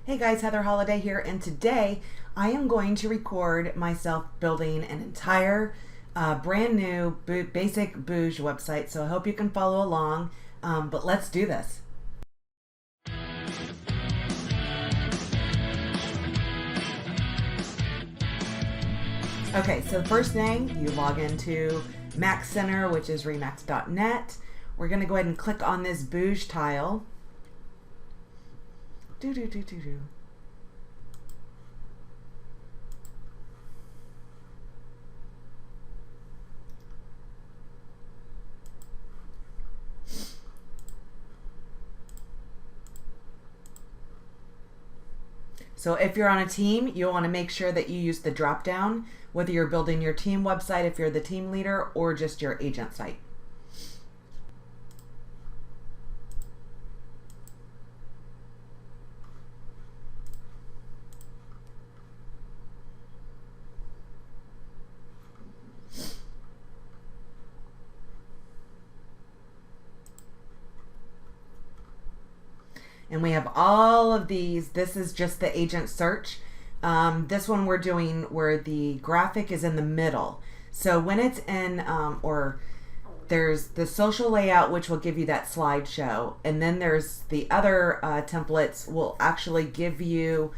Hey guys, Heather Holiday here, and today I am going to record myself building an entire brand new basic booj website, so I hope you can follow along, but let's do this. Okay, so the first thing, you log into Mac Center, which is remax.net. We're going to go ahead and click on this booj tile. So if you're on a team, you'll want to make sure that you use the drop down, whether you're building your team website if you're the team leader or just your agent site. And we have all of these. This is just the agent search. This one we're doing where the graphic is in the middle. So when it's in, or there's the social layout, which will give you that slideshow. And then there's the other templates will actually give you,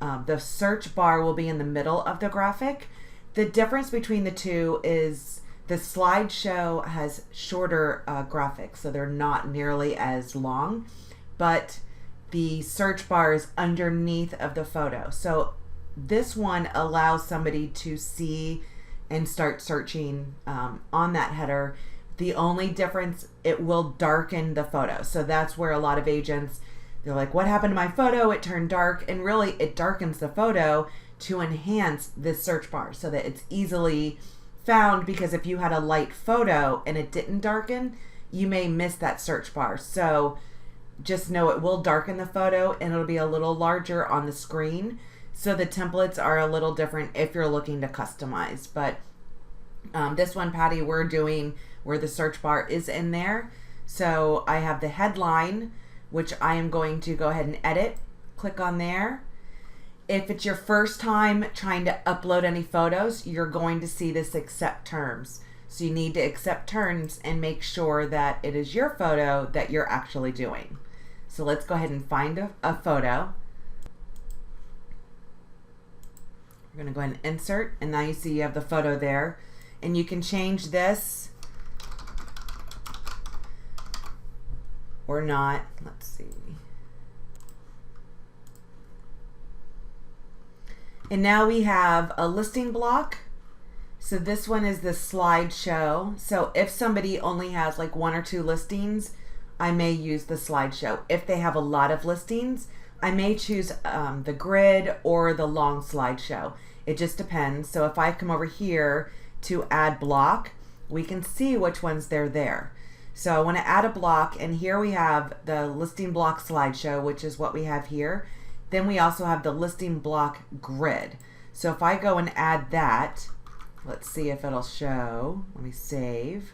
the search bar will be in the middle of the graphic. The difference between the two is the slideshow has shorter graphics, so they're not nearly as long, but the search bar is underneath of the photo. So this one allows somebody to see and start searching on that header. The only difference, it will darken the photo. So that's where a lot of agents, they're like, what happened to my photo? It turned dark. And really it darkens the photo to enhance this search bar so that it's easily found, because if you had a light photo and it didn't darken, you may miss that search bar. So just know it will darken the photo and it'll be a little larger on the screen. So the templates are a little different if you're looking to customize. But this one, Patty, we're doing where the search bar is in there. So I have the headline, which I am going to go ahead and edit. Click on there. If it's your first time trying to upload any photos, you're going to see this accept terms. So you need to accept terms and make sure that it is your photo that you're actually doing. So let's go ahead and find a photo. We're going to go ahead and insert, and now you see you have the photo there. And you can change this or not. Let's see. And now we have a listing block. So this one is the slideshow. So if somebody only has like 1 or 2 listings, I may use the slideshow. If they have a lot of listings, I may choose the grid or the long slideshow. It just depends. So if I come over here to add block, we can see which ones they're there. So I want to add a block, and here we have the listing block slideshow, which is what we have here. Then we also have the listing block grid. So if I go and add that, let's see if it'll show. Let me save.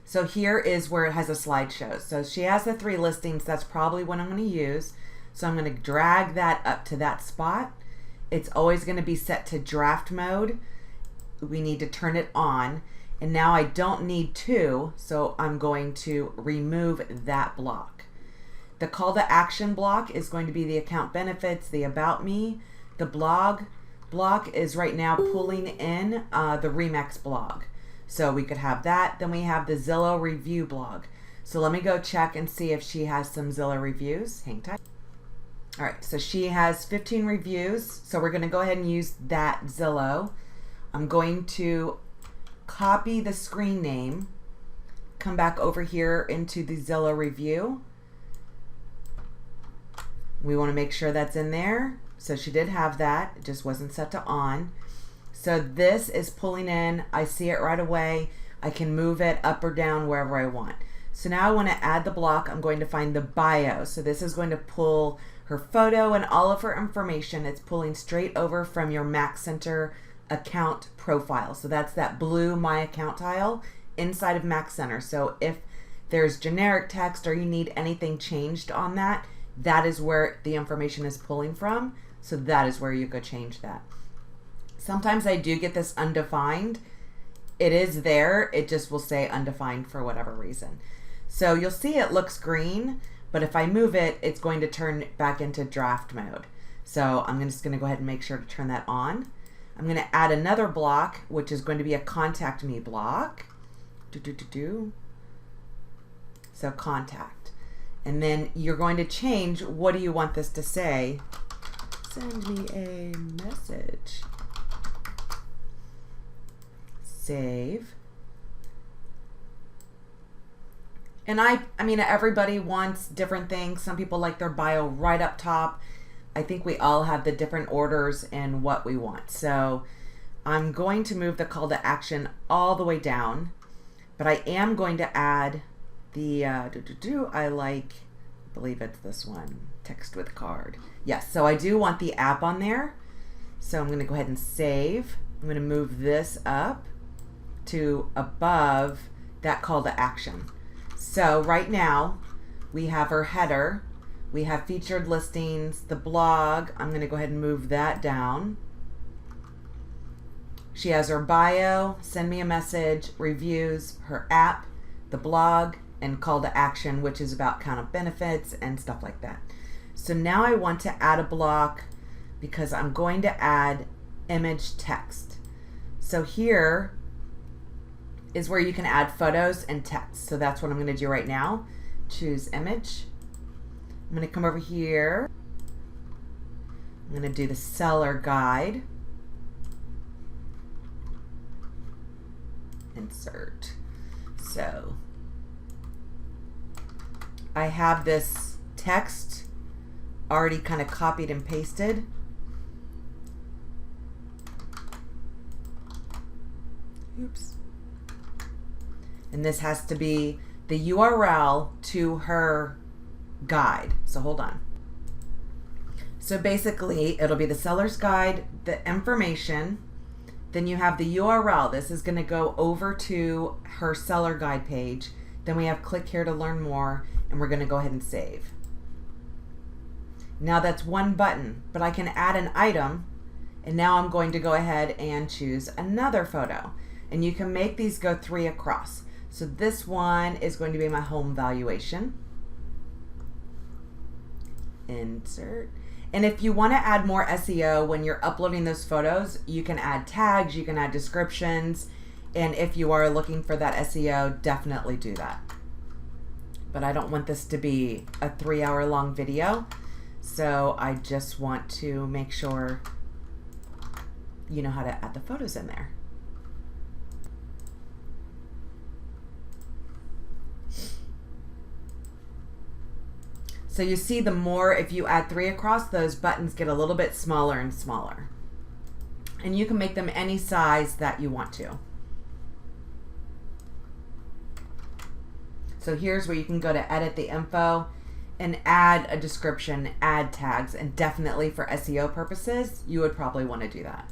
So here is where it has a slideshow. So she has the 3 listings. That's probably what I'm going to use. So I'm going to drag that up to that spot. It's always going to be set to draft mode. We need to turn it on. And now I don't need 2, so I'm going to remove that block. The call to action block is going to be the account benefits, the about me. The blog block is right now pulling in the Remax blog. So we could have that. Then we have the Zillow review blog. So let me go check and see if she has some Zillow reviews. Hang tight. All right, so she has 15 reviews. So we're going to go ahead and use that Zillow. I'm going to copy the screen name, come back over here into the Zillow review. We want to make sure that's in there. So she did have that, it just wasn't set to on. So this is pulling in, I see it right away. I can move it up or down wherever I want. So now I want to add the block. I'm going to find the bio. So this is going to pull her photo and all of her information. It's pulling straight over from your Mac Center account profile. So that's that blue My Account tile inside of Mac Center. So if there's generic text or you need anything changed on that, that is where the information is pulling from. So that is where you go change that. Sometimes I do get this undefined. It is there, it just will say undefined for whatever reason. So you'll see it looks green, but if I move it, it's going to turn back into draft mode. So I'm just going to go ahead and make sure to turn that on. I'm going to add another block, which is going to be a contact me block. So contact. And then you're going to change, what do you want this to say? Send me a message. Save. And I mean, everybody wants different things. Some people like their bio right up top. I think we all have the different orders and what we want. So I'm going to move the call to action all the way down, but I am going to add the, I believe it's this one, text with card. Yes, so I do want the app on there. So I'm going to go ahead and save. I'm going to move this up to above that call to action. So right now we have our header, we have featured listings, the blog. I'm going to go ahead and move that down. She has her bio, send me a message, reviews, her app, the blog, and call to action, which is about kind of benefits and stuff like that. So now I want to add a block because I'm going to add image text. So here is where you can add photos and text. So that's what I'm going to do right now. Choose image. I'm going to come over here. I'm going to do the seller guide. Insert. So I have this text already kind of copied and pasted. Oops. And this has to be the URL to her guide. So hold on. So basically it'll be the seller's guide, the information, then you have the URL. This is going to go over to her seller guide page. Then we have click here to learn more, and we're going to go ahead and save. Now that's one button, but I can add an item, and now I'm going to go ahead and choose another photo. And you can make these go 3 across. So this one is going to be my home valuation. Insert. And if you want to add more SEO when you're uploading those photos, you can add tags, you can add descriptions, and if you are looking for that SEO, definitely do that. But I don't want this to be a 3-hour long video, so I just want to make sure you know how to add the photos in there. So you see, the more, if you add 3 across, those buttons get a little bit smaller and smaller. And you can make them any size that you want to. So here's where you can go to edit the info and add a description, add tags, and definitely for SEO purposes, you would probably want to do that.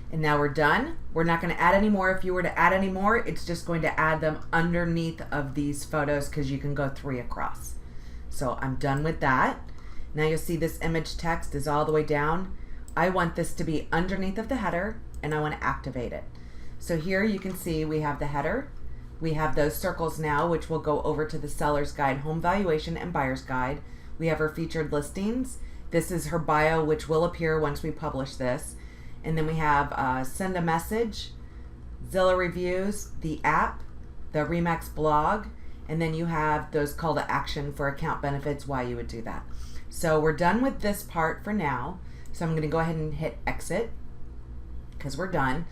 And now we're done. We're not going to add any more. If you were to add any more, it's just going to add them underneath of these photos because you can go 3 across. So I'm done with that. Now you'll see this image text is all the way down. I want this to be underneath of the header, and I want to activate it. So here you can see we have the header. We have those circles now, which will go over to the seller's guide, home valuation, and buyer's guide. We have her featured listings. This is her bio, which will appear once we publish this. And then we have send a message, Zillow reviews, the app, the Remax blog, and then you have those call to action for account benefits, why you would do that. So we're done with this part for now. So I'm going to go ahead and hit exit because we're done.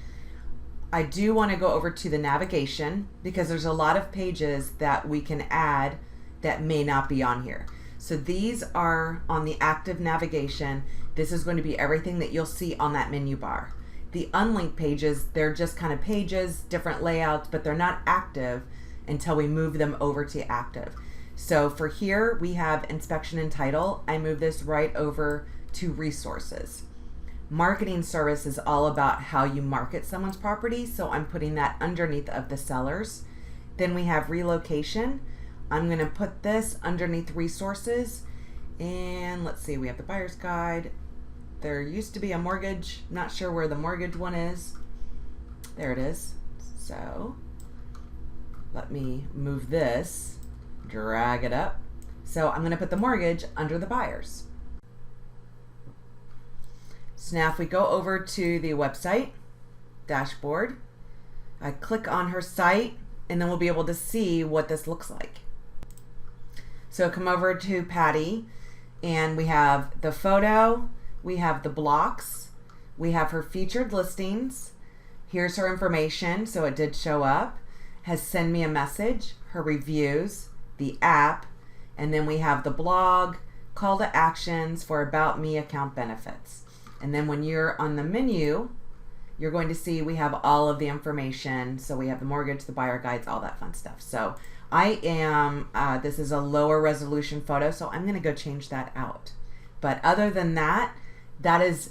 I do want to go over to the navigation because there's a lot of pages that we can add that may not be on here. So these are on the active navigation. This is going to be everything that you'll see on that menu bar. The unlinked pages, they're just kind of pages, different layouts, but they're not active until we move them over to active. So for here, we have inspection and title. I move this right over to resources. Marketing service is all about how you market someone's property, so I'm putting that underneath of the sellers. Then we have relocation. I'm going to put this underneath resources. And let's see, we have the buyer's guide. There used to be a mortgage. Not sure where the mortgage one is. There it is. So let me move this, drag it up. So I'm going to put the mortgage under the buyers. So now if we go over to the website dashboard, I click on her site, and then we'll be able to see what this looks like. So come over to Patty, and we have the photo, we have the blocks, we have her featured listings. Here's her information, so it did show up. Has send me a message, her reviews, the app, and then we have the blog, call to actions for About Me account benefits. And then when you're on the menu, you're going to see we have all of the information. So we have the mortgage, the buyer guides, all that fun stuff. So I am, this is a lower resolution photo, so I'm going to go change that out. But other than that, that is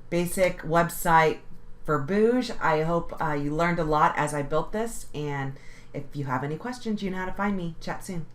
basic website for Booj. I hope you learned a lot as I built this. And if you have any questions, you know how to find me. Chat soon.